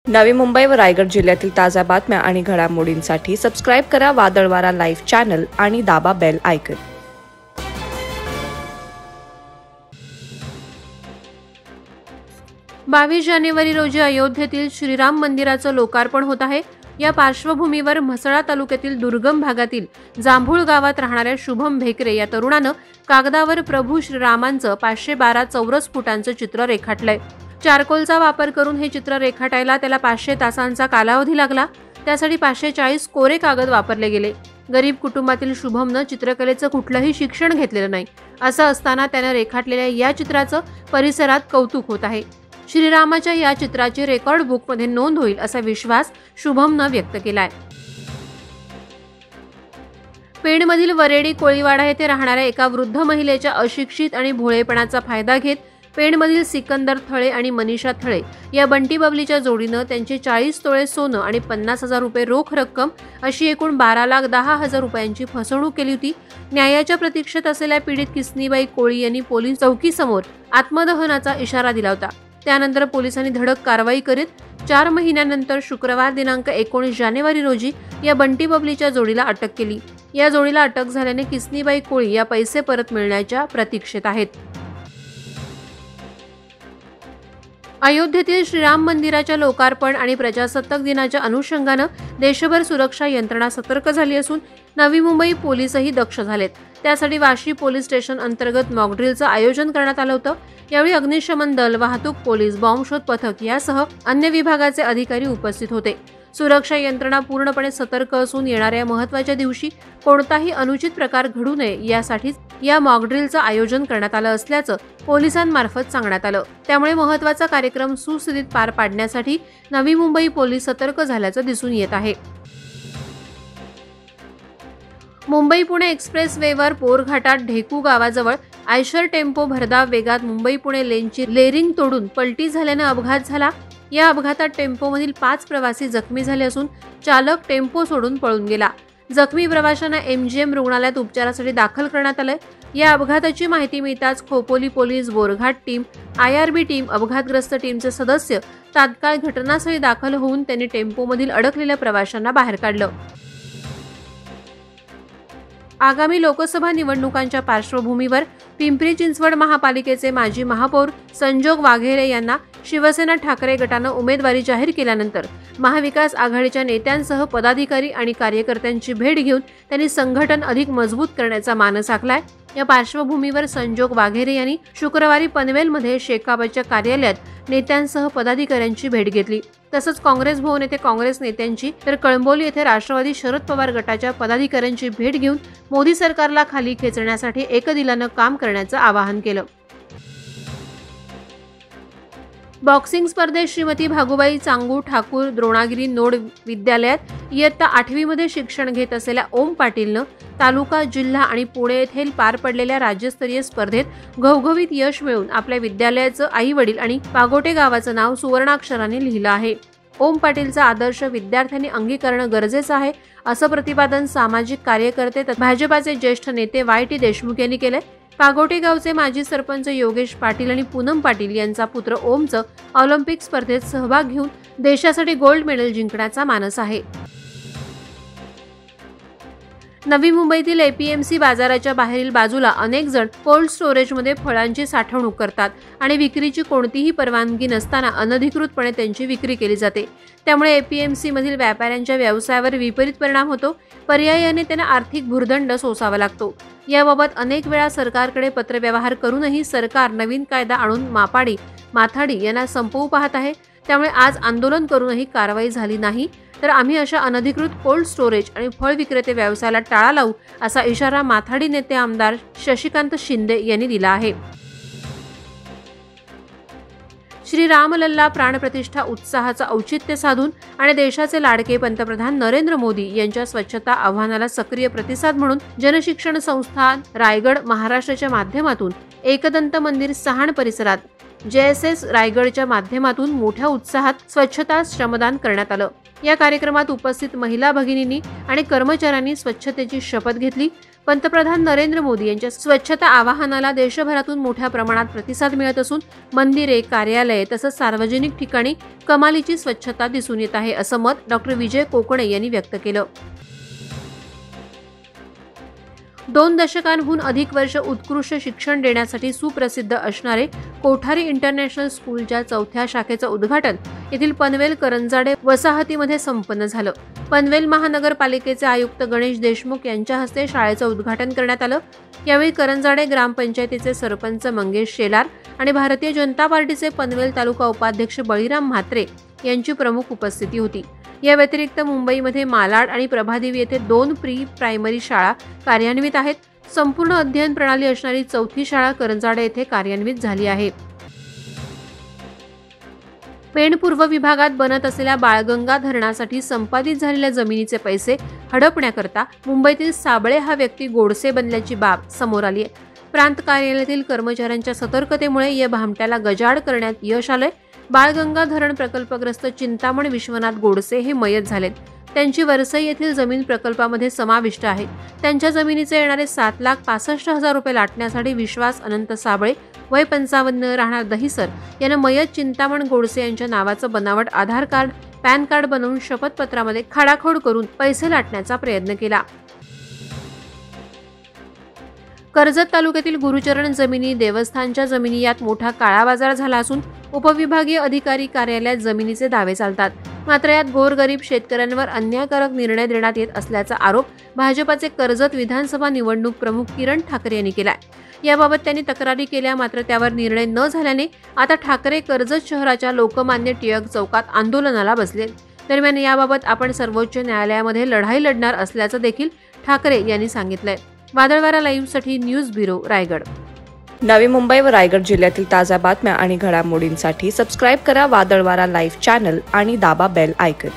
नवी मुंबई व रायगड जिल्ह्यातील ताज्या बातम्या आणि घडामोडींसाठी सबस्क्राइब करा वादळवारा लाईव्ह चॅनल आणि दाबा बेल आयकॉन। 22 जानेवारी रोजी अयोध्येतील श्रीराम मंदिराचं लोकार्पण होत आहे। या पार्श्वभूमीवर म्हसळा तालुक्यातील दुर्गम भागातील जांभूळ गावात राहणाऱ्या शुभम भेकरे या तरुणानं कागदावर प्रभू श्रीरामांचं 512 चौरस फुटांचं चित्र रेखाटलंय। चारकोलचा वापर करून हे चित्र रेखाटायला त्याला 500 तासांचा कालावधी लागला। त्यासाठी 540 कोरे कागद वापरले गेले। गरीब कुटुंबातील शुभमनं चित्रकलेचं कुठलंही शिक्षण घेतलेलं नाही। असं असताना त्यानं रेखाटलेल्या या चित्राचं परिसरात कौतुक होत आहे। श्रीरामाच्या या चित्राची रेकॉर्ड बुकमध्ये नोंद होईल असा विश्वास शुभमनं व्यक्त केलाय। पेणमधील वरेडी कोळीवाडा येथे राहणाऱ्या एका वृद्ध महिलेच्या अशिक्षित आणि भोळेपणाचा फायदा घेत पेणमधील सिकंदर थळे आणि मनीषा थळे या बंटी बबलीच्या जोडीनं त्यांचे 40 तोळे सोनं आणि 50,000 रुपये रोख रक्कम अशी एकूण 12,10,000 रुपयांची फसवणूक केली होती। न्यायाच्या प्रतीक्षेत असलेल्या पीडित किसनीबाई कोळी यांनी पोलीस चौकीसमोर आत्मदहनाचा इशारा दिला होता। त्यानंतर पोलिसांनी धडक कारवाई करीत 4 महिन्यानंतर शुक्रवार दिनांक 19 जानेवारी रोजी या बंटी बबलीच्या जोडीला अटक केली। या जोडीला अटक झाल्याने किसनीबाई कोळी या पैसे परत मिळण्याच्या प्रतीक्षेत आहेत। अयोध्येतील श्रीराम मंदिराच्या लोकार्पण आणि प्रजासत्ताक दिनाच्या अनुषंगानं देशभर सुरक्षा यंत्रणा सतर्क झाली असून नवी मुंबई पोलीसही दक्ष झालेत। त्यासाठी वाशी पोलीस स्टेशन अंतर्गत मॉकड्रिलचं आयोजन करण्यात आलं होतं। यावेळी अग्निशमन दल, वाहतूक पोलीस, बॉम्बशोध पथक यासह अन्य विभागाचे अधिकारी उपस्थित होते। सुरक्षा यंत्रणा पूर्णपणे सतर्क असून येणाऱ्या महत्त्वाच्या दिवशी कोणताही अनुचित प्रकार घडू नये यासाठी या मॉकड्रिलचं आयोजन करण्यात आलं असल्याचं पोलिसांमार्फत सांगण्यात आलं। त्यामुळे महत्त्वाचा कार्यक्रम सुस्थितीत पार पाडण्यासाठी नवी मुंबई पोलीस सतर्क झाल्याचं दिसून येत आहे। मुंबई पुणे एक्सप्रेस वेवर पोरघाटात ढेकू गावाजवळ आयशर टेम्पो भरधाव वेगात मुंबई पुणे लेनची लेरिंग तोडून पलटी झाल्यानं अपघात झाला। या अपघातात टेम्पोमधील 5 प्रवासी जखमी झाले असून चालक टेम्पो सोडून पळून गेला। जखमी प्रवाशांना MGM रुग्णालयात उपचारासाठी दाखल करण्यात आलंय। या अपघाताची माहिती मिळताच Khopoli police, Borghat team, IRB team, अपघातग्रस्त टीमचे सदस्य तात्काळ घटनास्थळी दाखल होऊन त्यांनी टेम्पोमधील अडकलेल्या प्रवाशांना बाहेर काढलं। आगामी लोकसभा निवडणुकांच्या पार्श्वभूमीवर पिंपरी चिंचवड महापालिकेचे माजी महापौर संजोग वाघेरे यांना शिवसेना ठाकरे गटानं उमेदवारी जाहीर केल्यानंतर महाविकास आघाडीच्या नेत्यांसह पदाधिकारी आणि कार्यकर्त्यांची भेट घेऊन त्यांनी संघटन अधिक मजबूत करण्याचा मानस आखलाय। या पार्श्वभूमीवर संजोग वाघेरे यांनी शुक्रवारी पनवेलमध्ये शेकापच्या कार्यालयात नेत्यांसह पदाधिकाऱ्यांची भेट घेतली। तसंच काँग्रेस भवन येथे काँग्रेस नेत्यांची तर कळंबोली येथे राष्ट्रवादी शरद पवार गटाच्या पदाधिकाऱ्यांची भेट घेऊन मोदी सरकारला खाली खेचण्यासाठी एकदिलानं काम करण्याचं आवाहन केलं। बॉक्सिंग स्पर्धेत श्रीमती भागुबाई चांगू ठाकूर द्रोणागिरी नोड विद्यालयात इयत्ता 8वी मध्ये शिक्षण घेत असलेल्या ओम पाटीलनं तालुका, जिल्हा आणि पुणे येथील पार पडलेल्या राज्यस्तरीय स्पर्धेत घवघवीत यश मिळवून आपल्या विद्यालयाचं आई वडील आणि पागोटे गावाचं नाव सुवर्णाक्षराने लिहिलं आहे। ओम पाटीलचा आदर्श विद्यार्थ्यांनी अंगीकरणं गरजेचं आहे असं प्रतिपादन सामाजिक कार्यकर्ते भाजपाचे ज्येष्ठ नेते YT देशमुख यांनी केलंय। पागोटे गावचे माजी सरपंच योगेश पाटील आणि पूनम पाटील यांचा पुत्र ओमचं ऑलिम्पिक स्पर्धेत सहभाग घेऊन देशासाठी गोल्ड मेडल जिंकण्याचा मानस आहे। नवी मुंबईतील APMC बाजाराच्या बाहेरील बाजूला अनेक जण कोल्ड स्टोरेजमध्ये फळांची साठवणूक करतात आणि विक्रीची कोणतीही परवानगी नसताना अनधिकृतपणे त्यांची विक्री केली जाते। त्यामुळे APMC मधील व्यापाऱ्यांच्या व्यवसायावर विपरीत परिणाम होतो। पर्यायाने त्यांना आर्थिक भुर्दंड सोसावा लागतो। याबाबत अनेक वेळा सरकारकडे पत्रव्यवहार करूनही सरकार नवीन कायदा आणून माथाडी यांना संपवू पाहत आहे। त्यामुळे आज आंदोलन करूनही कारवाई झाली नाही तर आम्ही अशा अनधिकृत कोल्ड स्टोरेज आणि फळ विक्रेते व्यवसायाला टाळा लावू असा इशारा माथाडी नेते आमदार शशिकांत शिंदे यांनी दिला आहे। श्री रामलल्ला प्राणप्रतिष्ठा उत्साहाचं औचित्य साधून आणि देशाचे लाडके पंतप्रधान नरेंद्र मोदी यांच्या स्वच्छता आव्हानाला सक्रिय प्रतिसाद म्हणून जनशिक्षण संस्था रायगड महाराष्ट्राच्या माध्यमातून एकदंत मंदिर सहाण परिसरात JSS रायगडच्या माध्यमातून मोठ्या उत्साहात स्वच्छता श्रमदान करण्यात आलं। या कार्यक्रमात उपस्थित महिला भगिनींनी आणि कर्मचाऱ्यांनी स्वच्छतेची शपथ घेतली। पंतप्रधान नरेंद्र मोदी यांच्या स्वच्छता आवाहनाला देशभरातून मोठ्या प्रमाणात प्रतिसाद मिळत असून मंदिरे, कार्यालये तसंच सार्वजनिक ठिकाणी कमालीची स्वच्छता दिसून येत आहे, असं मत डॉक्टर विजय कोकणे यांनी व्यक्त केलं. 2 दशकांहून अधिक वर्ष उत्कृष्ट शिक्षण देण्यासाठी सुप्रसिद्ध असणारे कोठारी इंटरनॅशनल स्कूलच्या 4थ्या शाखेचं उद्घाटन येथील पनवेल करंजाडे वसाहतीमध्ये संपन्न झालं. पनवेल महानगरपालिकेचे आयुक्त गणेश देशमुख यांच्या हस्ते शाळेचं उद्घाटन करण्यात आलं. यावेळी करंजाडे ग्रामपंचायतीचे सरपंच मंगेश शेलार आणि भारतीय जनता पार्टीचे पनवेल तालुका उपाध्यक्ष बळीराम म्हात्रे यांची प्रमुख उपस्थिती होती. या व्यतिरिक्त मुंबईमध्ये मालाड आणि प्रभादेवी येथे 2 प्री प्रायमरी शाळा कार्यान्वित आहेत. संपूर्ण अध्ययन प्रणाली असणारी 4थी शाळा करंजाडे येथे कार्यान्वित झाली आहे. पेण पूर्व विभागात बनत असलेल्या बाळगंगा धरणासाठी संपादित झालेल्या जमिनीचे पैसे हडपण्याकरता मुंबईतील साबळे हा व्यक्ती गोडसे बनल्याची बाब समोर आली आहे. प्रांत कार्यालयातील कर्मचाऱ्यांच्या सतर्कतेमुळे या भामट्याला गजाआड करण्यात यश आलंय. बाळगंगा धरण प्रकल्पग्रस्त चिंतामण विश्वनाथ गोडसे हे मयत झालेत. त्यांची वरसई येथील जमीन प्रकल्पामध्ये समाविष्ट आहे. त्यांच्या जमिनीचे येणारे 7,65,000 रुपये लाटण्यासाठी विश्वास अनंत साबळे वय 55 राहणार दहिसर यानं मयत चिंतामण गोडसे यांच्या नावाचं बनावट आधार कार्ड, पॅन कार्ड बनवून शपथपत्रामध्ये खाडाखोड करून पैसे लाटण्याचा प्रयत्न केला. कर्जत तालुक्यातील गुरुचरण जमिनी, देवस्थानच्या जमिनी यात मोठा काळा बाजार झाला असून उपविभागीय अधिकारी कार्यालयात जमिनीचे दावे चालतात. मात्र यात गोरगरीब शेतकऱ्यांवर अन्यायकारक निर्णय देण्यात येत असल्याचा आरोप भाजपाचे कर्जत विधानसभा निवडणूक प्रमुख किरण ठाकरे यांनी केलाय. याबाबत त्यांनी तक्रारी केल्या, मात्र त्यावर निर्णय न झाल्याने आता ठाकरे कर्जत शहराच्या लोकमान्य टिळक चौकात आंदोलनाला बसले. दरम्यान याबाबत आपण सर्वोच्च न्यायालयामध्ये लढाई लढणार असल्याचं देखील ठाकरे यांनी सांगितलंय. वादळवारा लाईव्हसाठी न्यूज ब्युरो, रायगड. नवी मुंबई व रायगड जिल्ह्यातील ताज्या बातम्या आणि घडामोडींसाठी सबस्क्राईब करा वादळवारा लाईव्ह चॅनल आणि दाबा बेल आयकॉन.